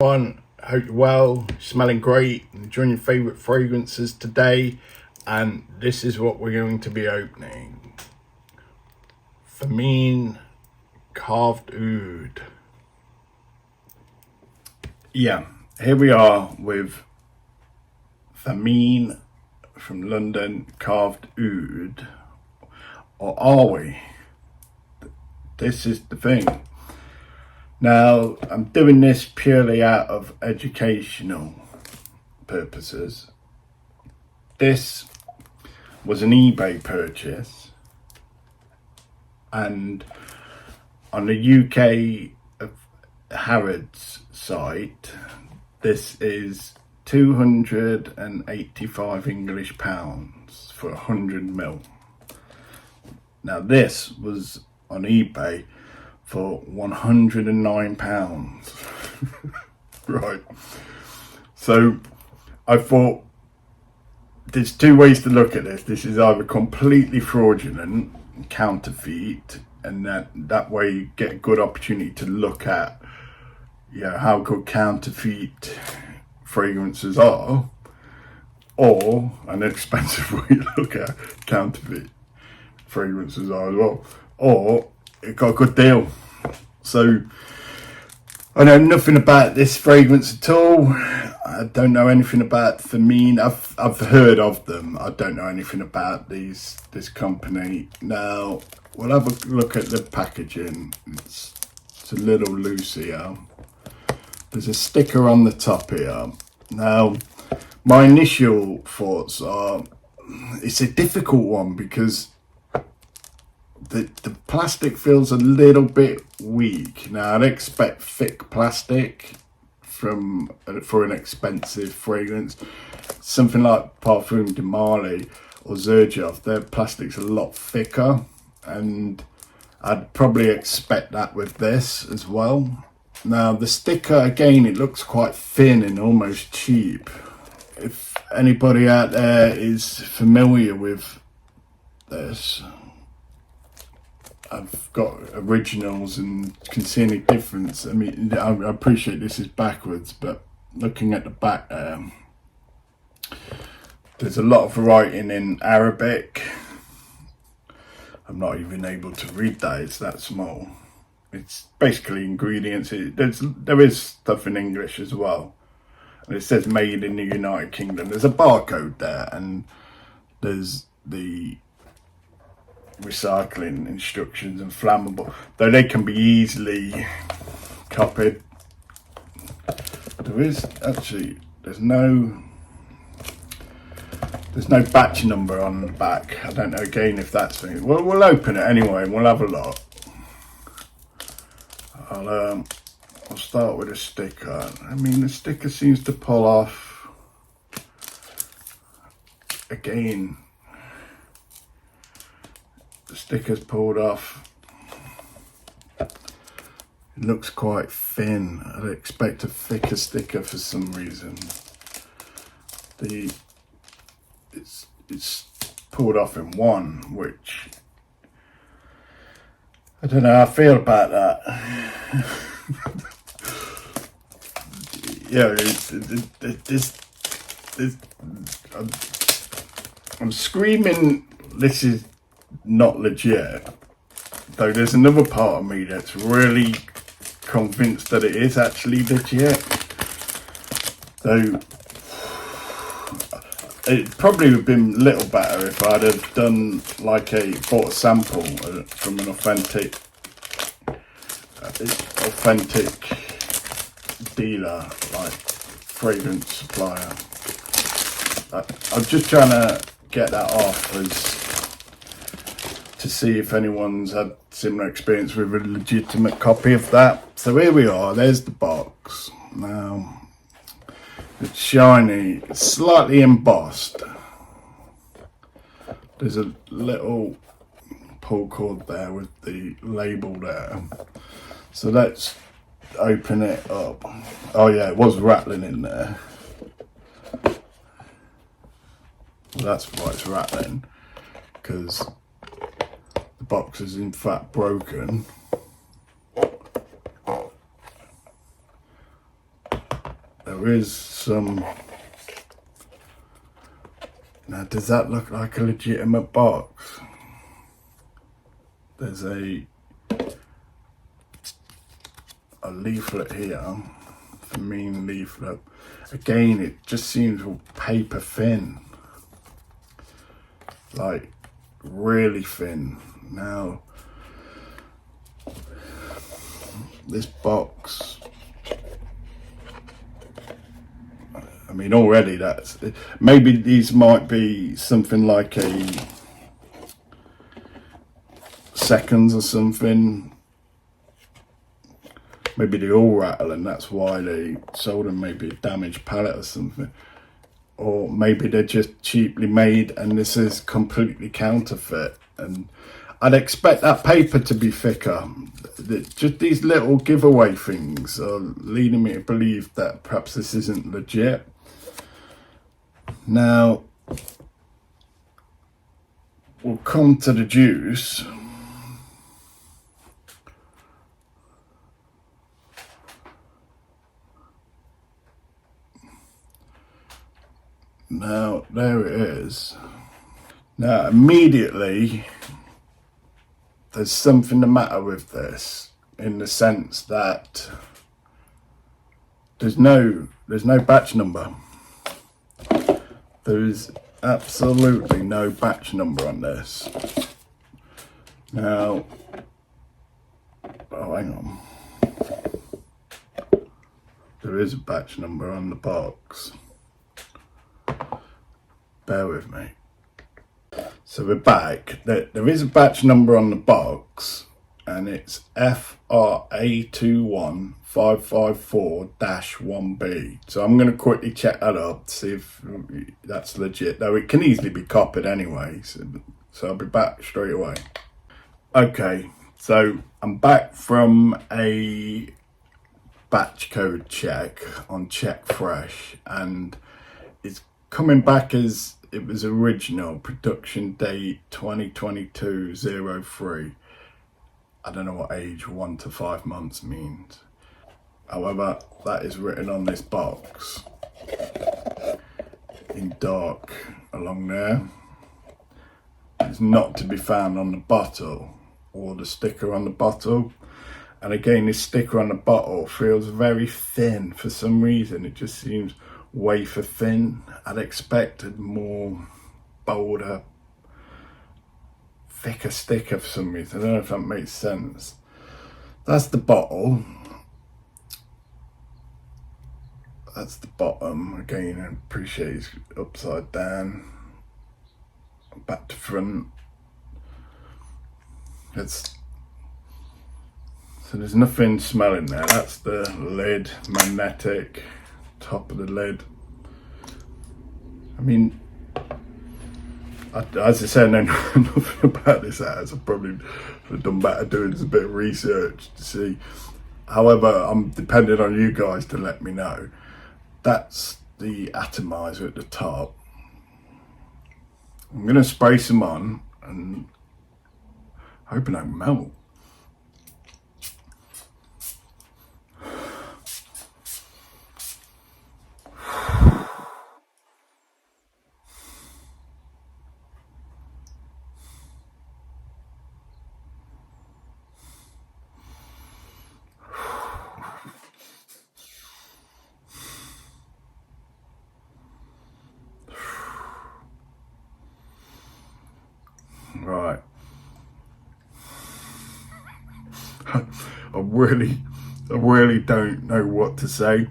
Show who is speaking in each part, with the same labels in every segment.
Speaker 1: Hope you're well, smelling great, enjoying your favourite fragrances today, and this is what we're going to be opening. Thameen carved oud. Yeah, here we are with Thameen from London carved oud. Or are we? This is the thing. Now, I'm doing this purely out of educational purposes. This was an eBay purchase, and on the UK Harrods site, this is £285 English pounds for 100ml. Now, this was on eBay for £109. Right. So I thought there's two ways to look at this. This is either completely fraudulent, counterfeit, and that way you get a good opportunity to look at how good counterfeit fragrances are, or an expensive way to look at counterfeit fragrances are as well, or it got a good deal. So I know nothing about this fragrance at all. I don't know anything about Thameen. I've heard of them. I don't know anything about this company. Now we'll have a look at the packaging. It's a little loose here. There's a sticker on the top here. Now my initial thoughts are it's a difficult one because the plastic feels a little bit weak. Now I'd expect thick plastic for an expensive fragrance. Something like Parfum de Marly or Xerjoff, their plastic's a lot thicker, and I'd probably expect that with this as well. Now the sticker, again, it looks quite thin and almost cheap. If anybody out there is familiar with this, I've got originals and can see any difference. I mean, I appreciate this is backwards, but looking at the back there, there's a lot of writing in Arabic. I'm not even able to read that, it's that small. It's basically ingredients. There is stuff in English as well. And it says made in the United Kingdom. There's a barcode there, and there's the recycling instructions and flammable, though they can be easily copied. There's no batch number on the back. I don't know again if that's thing. We'll open it anyway and we'll have a look. I'll start with a sticker. I mean, the sticker seems to pull off again. The sticker's pulled off. It looks quite thin. I'd expect a thicker sticker for some reason. It's pulled off in one, which I don't know how I feel about that. I'm screaming this is not legit, though there's another part of me that's really convinced that it is actually legit. Though it probably would have been a little better if I'd have done bought a sample from an authentic dealer, like fragrance supplier. I'm just trying to get that off to see if anyone's had similar experience with a legitimate copy of that. So here we are, there's the box. Now it's shiny, it's slightly embossed. There's a little pull cord there with the label there. So let's open it up. Oh yeah, it was rattling in there. Well, that's why it's rattling, because the box is in fact broken. there is some. Now, does that look like a legitimate box? There's a leaflet here, Thameen leaflet. Again, it just seems paper thin, like really thin. Now, this box, I mean, already that's, maybe these might be something like a seconds or something. Maybe they all rattle and that's why they sold them, maybe a damaged pallet or something. Or maybe they're just cheaply made and this is completely counterfeit. And I'd expect that paper to be thicker. Just these little giveaway things are leading me to believe that perhaps this isn't legit. Now, we'll come to the juice. Now, there it is. Now, immediately, there's something the matter with this, in the sense that there's no batch number. There is absolutely no batch number on this. Now, oh, hang on. There is a batch number on the box. Bear with me. So we're back. There is a batch number on the box and it's FRA21554-1B. So I'm going to quickly check that up to see if that's legit. Though it can easily be copied anyway. So I'll be back straight away. Okay, so I'm back from a batch code check on Check Fresh and it's coming back as it was original, production date 2022-03. I don't know what age 1 to 5 months means. However, that is written on this box in dark along there. It's not to be found on the bottle or the sticker on the bottle. And again, this sticker on the bottle feels very thin for some reason. It just seems wafer thin. I'd expected more bolder, thicker sticker for some reason. I don't know if that makes sense. That's the bottle. That's the bottom. Again, I appreciate it's upside down, back to front. So there's nothing smelling there. That's the lid, magnetic, top of the lid. I mean, as I said, I know nothing about this as I probably have done better doing a bit of research to see. However, I'm depending on you guys to let me know. That's the atomizer at the top. I'm going to spray some on and hoping I melt. Right. I really don't know what to say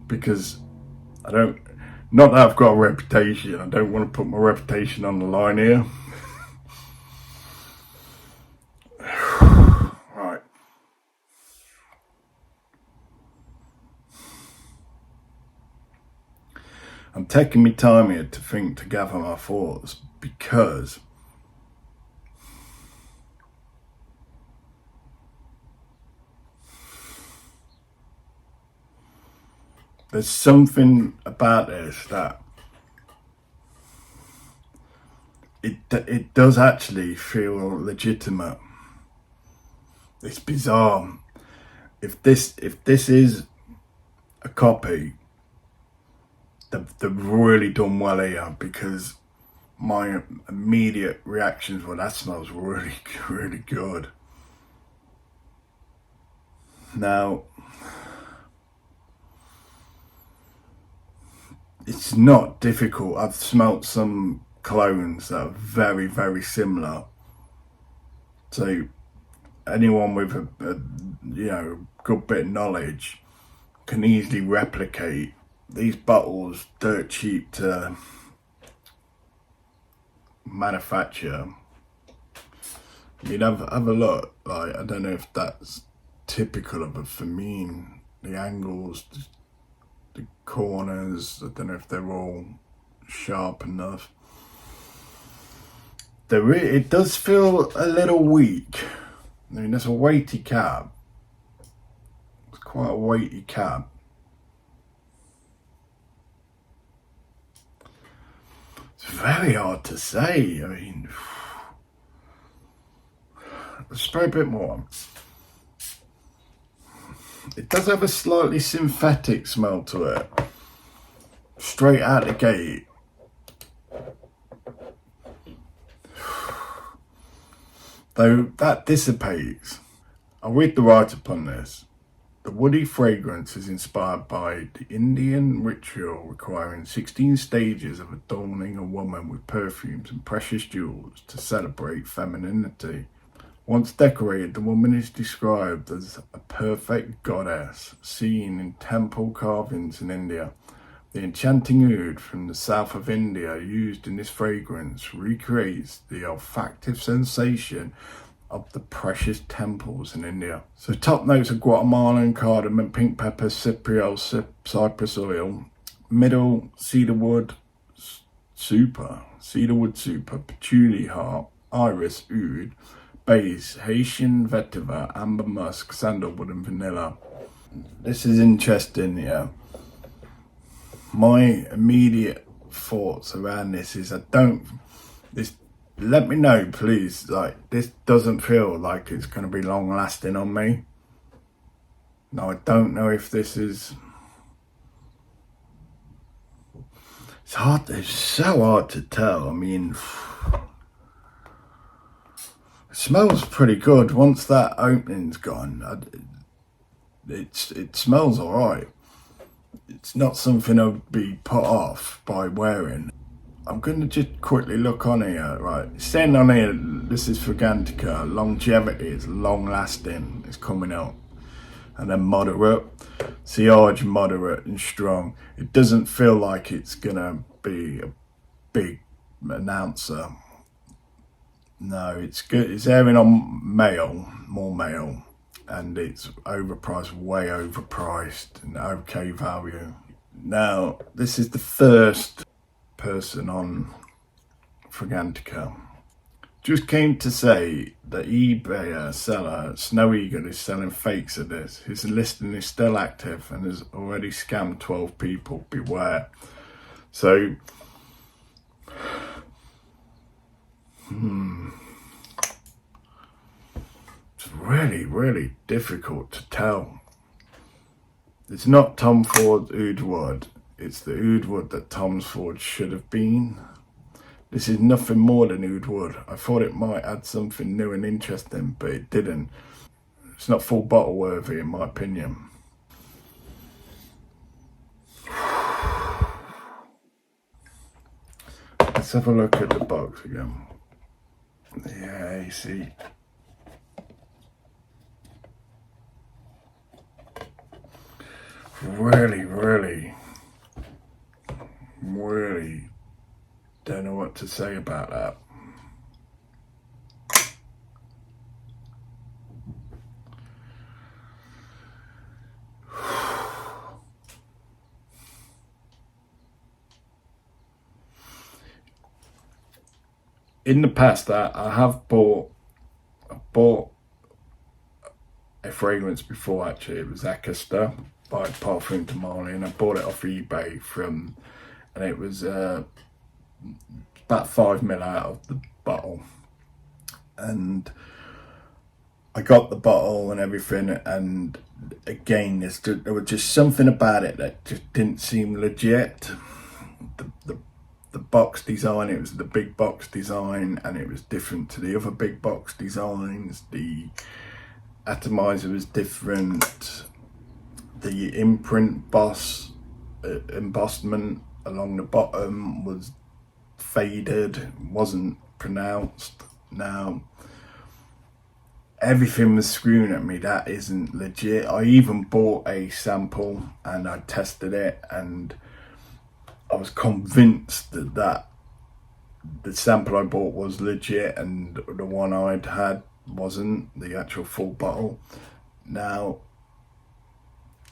Speaker 1: because not that I've got a reputation, I don't want to put my reputation on the line here. Right. I'm taking my time here to gather my thoughts because there's something about this that it does actually feel legitimate. It's bizarre. If this is a copy, they've really done well here, because my immediate reactions were, that smells really, really good. Now, it's not difficult. I've smelt some colognes that are very, very similar. So anyone with a good bit of knowledge can easily replicate these bottles. Dirt cheap to manufacture. You'd have a look. Like, I don't know if that's typical of a Thameen. The angles, the corners, I don't know if they're all sharp enough. It does feel a little weak. I mean, that's a weighty cap. It's quite a weighty cap. It's very hard to say. I mean, let's spray a bit more. It does have a slightly synthetic smell to it, straight out the gate. Though that dissipates. I'll read the write-up on this. The woody fragrance is inspired by the Indian ritual requiring 16 stages of adorning a woman with perfumes and precious jewels to celebrate femininity. Once decorated, the woman is described as a perfect goddess seen in temple carvings in India. The enchanting oud from the south of India used in this fragrance recreates the olfactive sensation of the precious temples in India. So top notes are Guatemalan, cardamom, pink pepper, Cypriol, Cypress oil. Middle, Cedarwood super, Patchouli heart, iris, oud. Base, Haitian, Vetiver, amber, musk, sandalwood and vanilla. This is interesting, yeah. My immediate thoughts around this is, let me know please, like, this doesn't feel like it's going to be long lasting on me. Now, I don't know if this is, it's so hard to tell. I mean, it smells pretty good. Once that opening's gone, it smells alright. It's not something I'd be put off by wearing. I'm going to just quickly look on here, right? It's saying on here, this is Fragrantica. Longevity is long lasting. It's coming out. And then moderate. Sillage, moderate and strong. It doesn't feel like it's going to be a big announcer. No, it's good. It's airing on male, more male, and it's overpriced, way overpriced, and okay value. Now, this is the first person on Fragrantica. Just came to say that eBay seller Snow Eagle is selling fakes of this. His listing is still active and has already scammed 12 people. Beware. So, it's really, really difficult to tell. It's not Tom Ford's oud wood. It's the oud wood that Tom Ford should have been. This is nothing more than oud wood. I thought it might add something new and interesting, but it didn't. It's not full bottle worthy in my opinion. Let's have a look at the box again. Yeah, you see. Really, really don't know what to say about that. In the past, I have bought a fragrance before. Actually, it was Acaster by Parfum de Marly, and I bought it off eBay and it was about 5 ml out of the bottle, and I got the bottle and everything, and again there was just something about it that just didn't seem legit. the box design, it was the big box design, and it was different to the other big box designs. The atomizer was different. The imprint embossment along the bottom was faded, wasn't pronounced. Now everything was screaming at me, that isn't legit. I even bought a sample and I tested it, and I was convinced that the sample I bought was legit and the one I'd had wasn't, the actual full bottle. Now,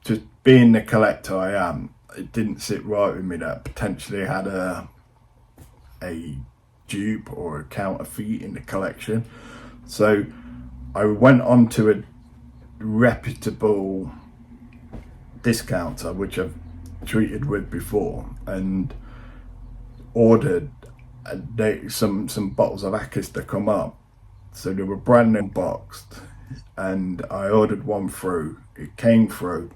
Speaker 1: just being the collector I am, it didn't sit right with me that potentially had a dupe or a counterfeit in the collection. So I went on to a reputable discounter, which I've treated with before, and ordered some bottles of Akis to come up. So they were brand new boxed, and I ordered one through. It came through,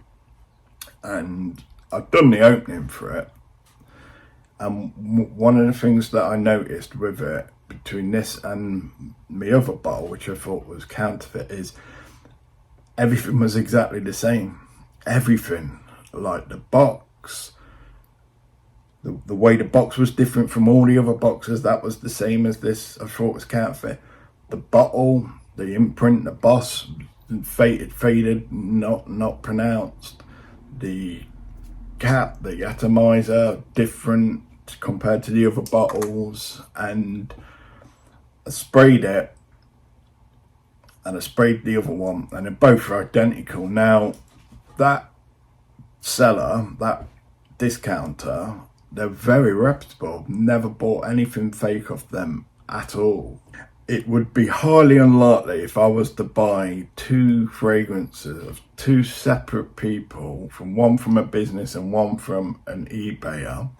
Speaker 1: and I've done the opening for it. And one of the things that I noticed with it, between this and my other bottle, which I thought was counterfeit, is everything was exactly the same. Everything, like the box, the way the box was different from all the other boxes, that was the same as this. I thought was counterfeit. The bottle, the imprint, the boss, faded, not pronounced. The cap, the atomizer, different compared to the other bottles. And I sprayed it, and I sprayed the other one, and they're both identical. Now, that seller, that discounter, they're very reputable. Never bought anything fake off them at all. It would be highly unlikely if I was to buy two fragrances of two separate people, one from a business and one from an eBayer,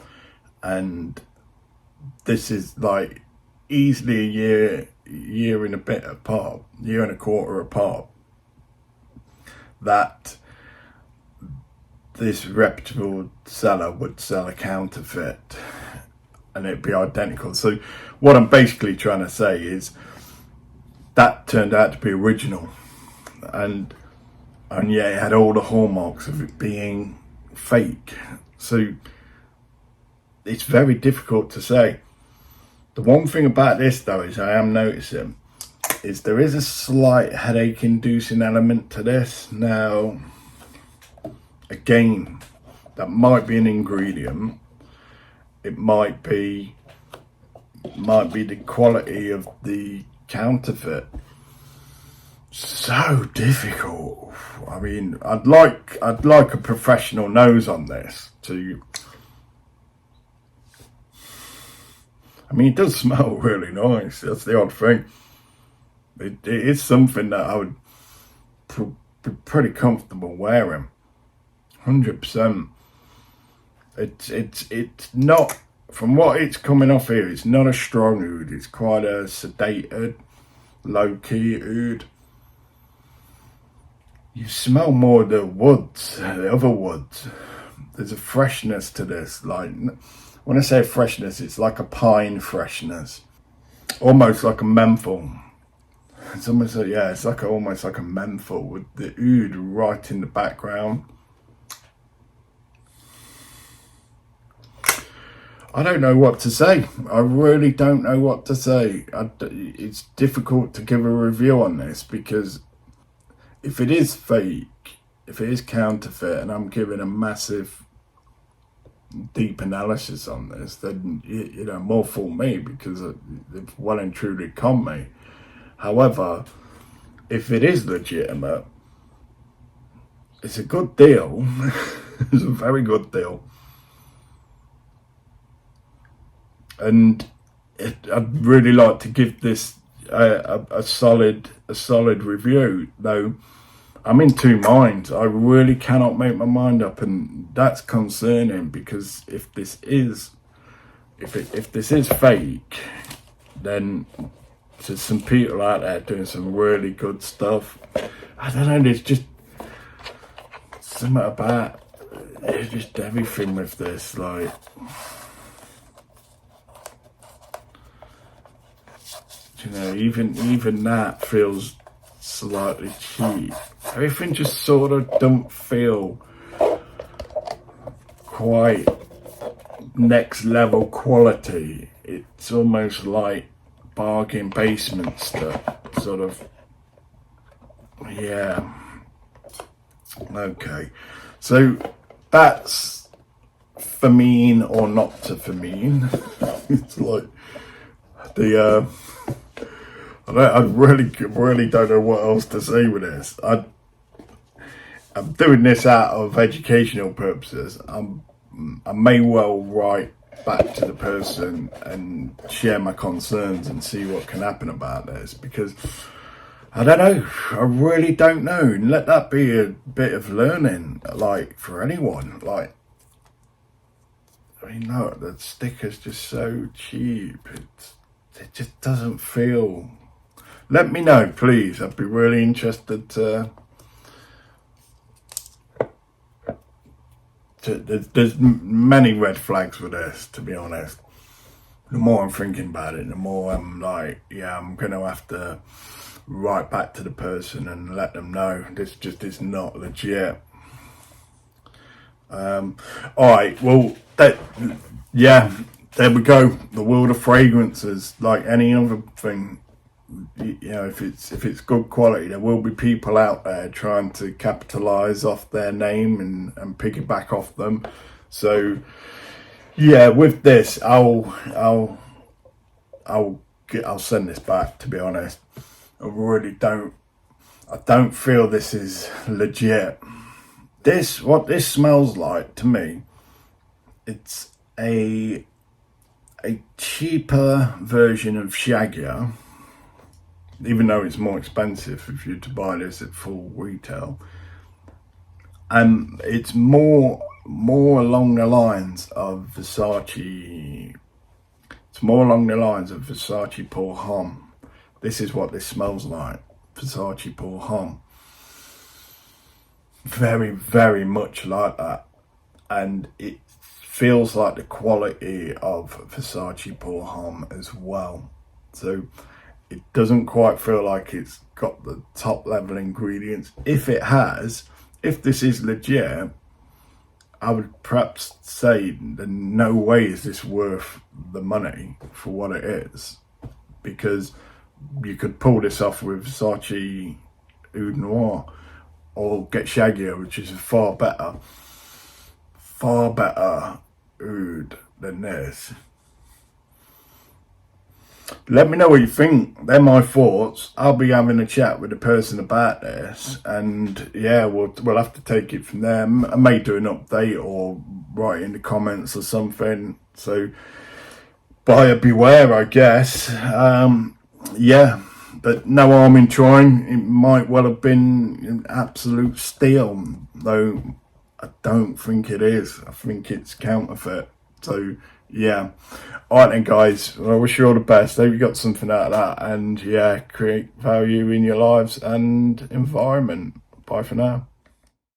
Speaker 1: and this is like easily a year and a bit apart, year and a quarter apart, that this reputable seller would sell a counterfeit and it'd be identical. So what I'm basically trying to say is that turned out to be original, and yeah, it had all the hallmarks of it being fake. So it's very difficult to say. The one thing about this though is I am noticing is there is a slight headache inducing element to this. Now, again, that might be an ingredient. It might be the quality of the counterfeit. So difficult. I mean, I'd like a professional nose on this to. I mean, it does smell really nice. That's the odd thing. It is something that I would be pretty comfortable wearing. 100%. It's not, from what it's coming off here, it's not a strong oud. It's quite a sedated, low-key oud. You smell more the woods, the other woods. There's a freshness to this. Like, when I say freshness, it's like a pine freshness. Almost like a menthol. It's almost like, yeah, it's like almost like a menthol with the oud right in the background. I don't know what to say. I really don't know what to say. It's difficult to give a review on this, because if it is fake, if it is counterfeit, and I'm giving a massive, deep analysis on this, then, you know, more for me, because they've well and truly conned me. However, if it is legitimate, it's a good deal. It's a very good deal. And I'd really like to give this a solid review, though I'm in two minds. I really cannot make my mind up, and that's concerning, because if this is fake, then there's some people out there doing some really good stuff. I don't know, there's just something about just everything with this, like, you know, even that feels slightly cheap. Everything just sort of don't feel quite next level quality. It's almost like bargain basement stuff, sort of. Yeah. Okay, so that's Thameen or not to Thameen. It's like the I really don't know what else to say with this. I'm doing this out of educational purposes. I may well write back to the person and share my concerns and see what can happen about this, because I don't know. I really don't know. And let that be a bit of learning, like, for anyone. Like, I mean, no, the sticker's just so cheap. It just doesn't feel. Let me know, please. I'd be really interested to. There's many red flags with this, to be honest. The more I'm thinking about it, the more I'm like, yeah, I'm going to have to write back to the person and let them know this just is not legit. All right, well, yeah, there we go. The world of fragrances, like any other thing, you know, if it's good quality, there will be people out there trying to capitalize off their name and piggyback off them. So yeah, with this, I'll send this back, to be honest. I don't feel this is legit. What this smells like to me, it's a cheaper version of Shagya, even though it's more expensive if you're to buy this at full retail. And it's more along the lines of Versace. It's more along the lines of Versace Pour Homme. This is what this smells like. Versace Pour Homme. Very, very much like that. And it feels like the quality of Versace Pour Homme as well. So it doesn't quite feel like it's got the top level ingredients. If it has, if this is legit, I would perhaps say that no way is this worth the money for what it is, because you could pull this off with Versace Oud Noir or get Shaggy, which is a far better oud than this. Let me know what you think. They're my thoughts. I'll be having a chat with the person about this, and yeah, we'll have to take it from there. I may do an update or write in the comments or something. So buyer beware, I guess. Yeah, but no harm in trying. It might well have been an absolute steal, though I don't think it is. I think it's counterfeit. So yeah. Alright then, guys, well, I wish you all the best. Hope you got something out of that, and yeah, create value in your lives and environment. Bye for now.